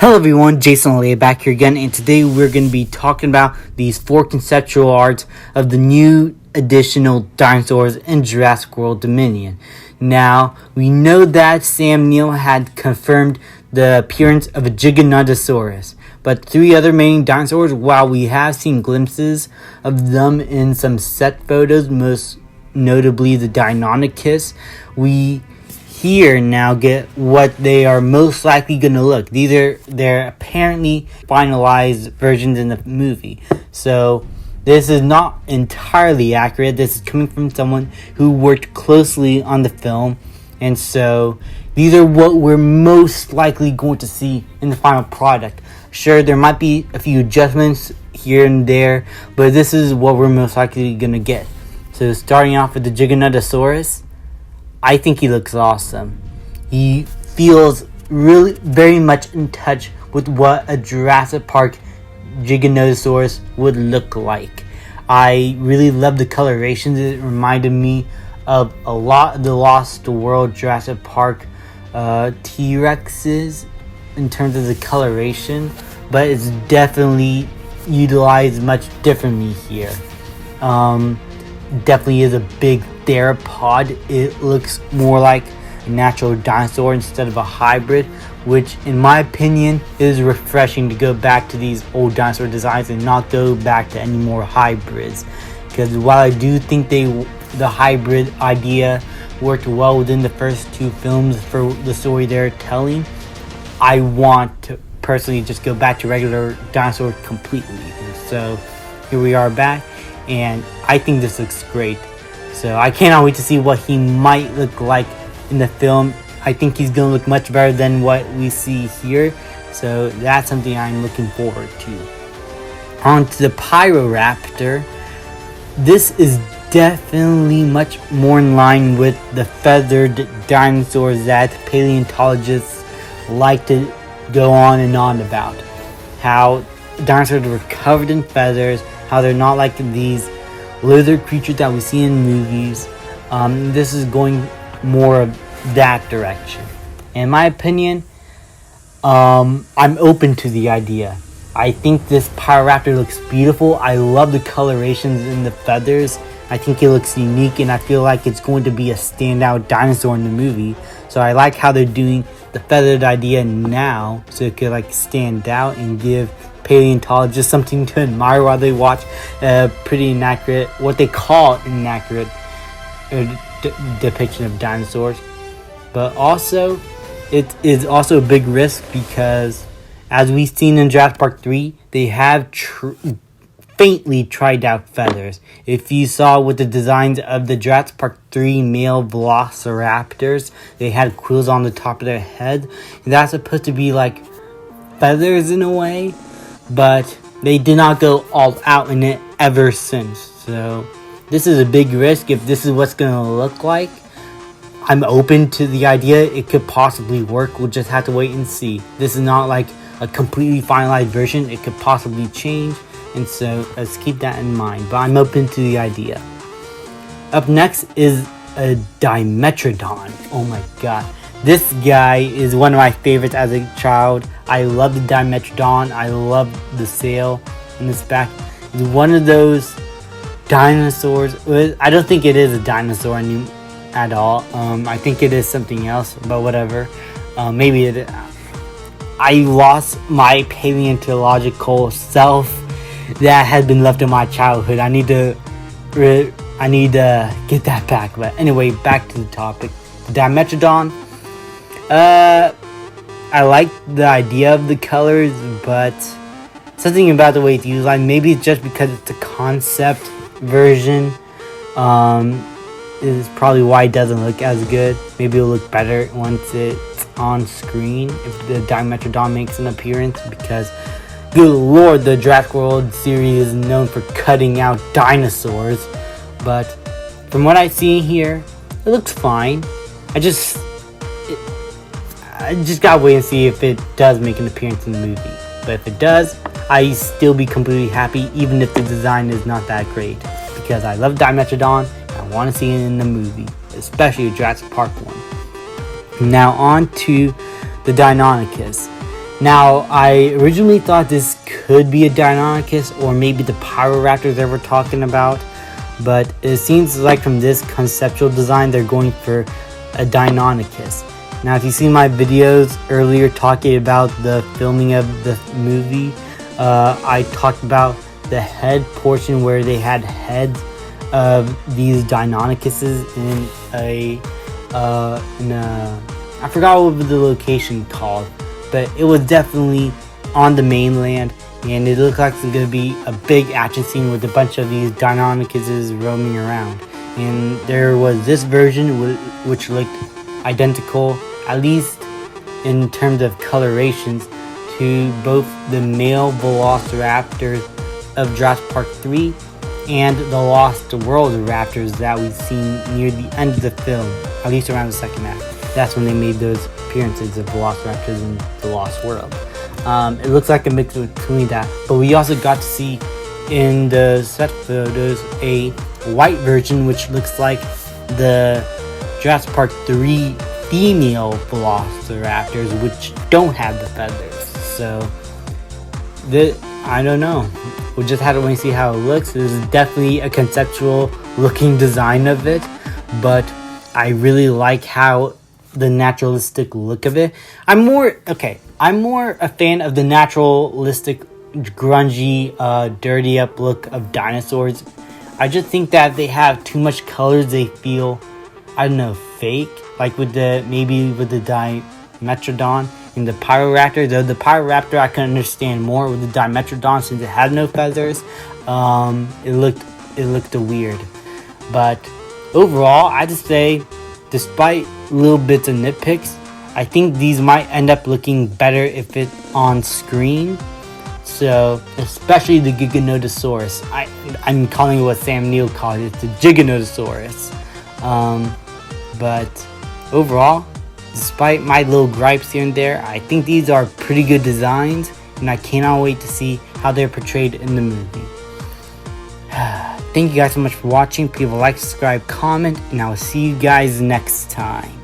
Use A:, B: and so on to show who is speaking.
A: Hello everyone, Jason Olea back here again, and today we're going to be talking about these 4 conceptual arts of the new additional dinosaurs in Jurassic World Dominion. Now, we know that Sam Neill had confirmed the appearance of a Giganotosaurus, but 3 other main dinosaurs, while we have seen glimpses of them in some set photos, most notably the Dynamicus, we here now get what they are most likely going to look. These are their apparently finalized versions in the movie. So this is not entirely accurate. This is coming from someone who worked closely on the film. And so these are what we're most likely going to see in the final product. Sure, there might be a few adjustments here and there, but this is what we're most likely going to get. So starting off with the Giganotosaurus, I think he looks awesome. He feels really very much in touch with what a Jurassic Park Giganotosaurus would look like. I really love the colorations. It reminded me of a lot of the Lost World Jurassic Park T-Rexes in terms of the coloration, but it's definitely utilized much differently here. Definitely is a big theropod. It looks more like a natural dinosaur instead of a hybrid, which in my opinion is refreshing to go back to these old dinosaur designs and not go back to any more hybrids. Because while I do think the hybrid idea worked well within the first 2 films for the story they're telling, I want to personally just go back to regular dinosaurs completely. And so here we are back, and I think this looks great. So I cannot wait to see what he might look like in the film. I think he's going to look much better than what we see here. So that's something I'm looking forward to. On to the Pyro Raptor. This is definitely much more in line with the feathered dinosaurs that paleontologists like to go on and on about. How dinosaurs were covered in feathers, how they're not like these lizard creatures that we see in movies. This is going more of that direction. In my opinion, I'm open to the idea. I think this Pyro Raptor looks beautiful. I love the colorations in the feathers. I think it looks unique, and I feel like it's going to be a standout dinosaur in the movie. So I like how they're doing the feathered idea now, so it could like stand out and give paleontologists something to admire while they watch a pretty inaccurate, what they call inaccurate depiction of dinosaurs. But also, it is also a big risk because, as we've seen in Jurassic Park 3, they have faintly tried out feathers. If you saw with the designs of the Jurassic Park 3 male velociraptors, they had quills on the top of their head. And that's supposed to be like feathers in a way, but they did not go all out in it ever since. So this is a big risk. If this is what's going to look like, I'm open to the idea. It could possibly work. We'll just have to wait and see. This is not like a completely finalized version. It could possibly change, and so let's keep that in mind. But I'm open to the idea. Up next is a Dimetrodon. Oh my god. This guy is one of my favorites as a child. I love the Dimetrodon. I love the sail in this back. It's one of those dinosaurs. I don't think it is a dinosaur at all. I think it is something else, but whatever. Maybe it. I lost my paleontological self that had been left in my childhood. I need to get that back. But anyway, back to the topic. The Dimetrodon. I like the idea of the colors, but something about the way it's used, like maybe it's just because it's a concept version, is probably why it doesn't look as good. Maybe it'll look better once it's on screen if the Dimetrodon makes an appearance, because good lord, the Jurassic World series is known for cutting out dinosaurs. But from what I see here, it looks fine. I just gotta wait and see if it does make an appearance in the movie. But if it does, I still be completely happy, even if the design is not that great, because I love Dimetrodon and I want to see it in the movie, especially Jurassic Park 1. Now on to the Deinonychus. Now, I originally thought this could be a Dynamicus or maybe the Pyro Raptor they were talking about, but it seems like from this conceptual design they're going for a Dynamicus. Now, if you see my videos earlier talking about the filming of the movie, I talked about the head portion where they had heads of these Deinonychuses in a I forgot what the location called, but it was definitely on the mainland, and it looked like it's going to be a big action scene with a bunch of these Deinonychuses roaming around. And there was this version which looked identical, at least in terms of colorations, to both the male Velociraptors of Jurassic Park 3 and the Lost World Raptors that we've seen near the end of the film, at least around the second act. That's when they made those appearances of Velociraptors in the Lost World. It looks like a mix between that, but we also got to see in the set photos a white version which looks like the Jurassic Park 3 female Velociraptors, which don't have the feathers. So I don't know. We'll just have to wait and see how it looks. This is definitely a conceptual looking design of it, but I really like how the naturalistic look of it. I'm more a fan of the naturalistic, grungy, dirty up look of dinosaurs. I just think that they have too much colors. They feel, I don't know, fake. Like with the Dimetrodon and the Pyro Raptor. Though the Pyro Raptor I can understand more with the Dimetrodon since it had no feathers. It looked weird. But overall, I just say, despite little bits of nitpicks, I think these might end up looking better if it's on screen. So, especially the Giganotosaurus. I'm calling it what Sam Neill called it, the Giganotosaurus. But overall, despite my little gripes here and there, I think these are pretty good designs, and I cannot wait to see how they're portrayed in the movie. Thank you guys so much for watching. Please like, subscribe, comment, and I will see you guys next time.